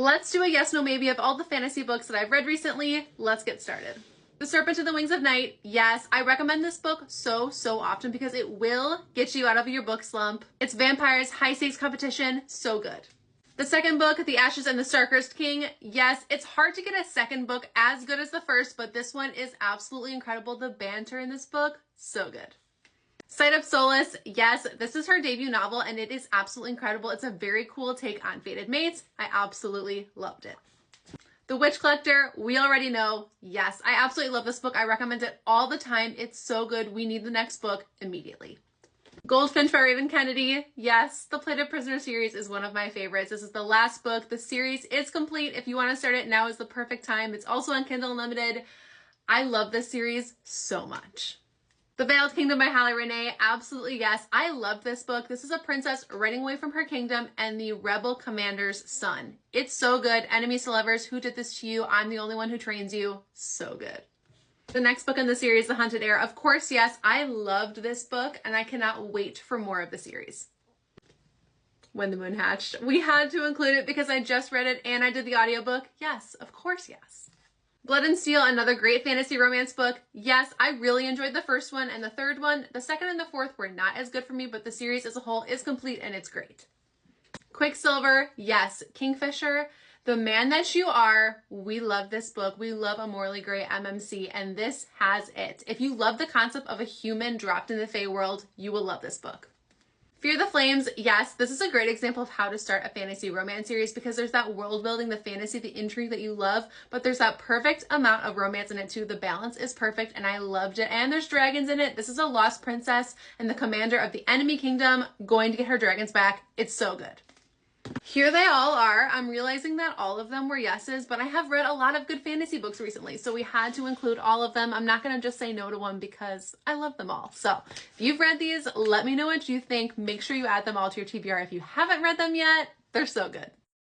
Let's do a yes, no, maybe of all the fantasy books that I've read recently. Let's get started. The Serpent and the Wings of Night. Yes, I recommend this book so often because it will get you out of your book slump. It's vampires, high stakes competition, so good. The second book, The Ashes and the Starcursed King. Yes, it's hard to get a second book as good as the first, but this one is absolutely incredible. The banter in this book, so good. Sight of Solace. Yes, this is her debut novel and it is absolutely incredible. It's a very cool take on fated mates. I absolutely loved it. The Witch Collector, we already know. Yes, I absolutely love this book. I recommend it all the time. It's so good. We need the next book immediately. Goldfinch by Raven Kennedy. Yes, the Plated Prisoner series is one of my favorites. This is the last book. The series is complete. If you want to start it, now is the perfect time. It's also on Kindle Unlimited. I love this series so much. The Veiled Kingdom by Hallie Renee. Absolutely yes. I loved this book. This is a princess running away from her kingdom and the rebel commander's son. It's so good. Enemies to lovers. Who did this to you? I'm the only one who trains you. So good. The next book in the series, The Hunted Heir. Of course, yes. I loved this book and I cannot wait for more of the series. When the Moon Hatched. We had to include it because I just read it and I did the audiobook. Yes, of course, yes. Blood and Steel, another great fantasy romance book. Yes, I really enjoyed the first one and the third one. The second and the fourth were not as good for me, but the series as a whole is complete and it's great. Quicksilver, yes. Kingfisher, The Man That You Are. We love this book. We love a morally gray MMC, and this has it. If you love the concept of a human dropped in the Fae world, you will love this book. Fear the Flames, yes, this is a great example of how to start a fantasy romance series because there's that world building, the fantasy, the intrigue that you love, but there's that perfect amount of romance in it too. The balance is perfect and I loved it. And there's dragons in it. This is a lost princess and the commander of the enemy kingdom going to get her dragons back. It's so good. Here they all are. I'm realizing that all of them were yeses, but I have read a lot of good fantasy books recently, so we had to include all of them. I'm not going to just say no to one because I love them all. So if you've read these, let me know what you think. Make sure you add them all to your TBR if you haven't read them yet. They're so good.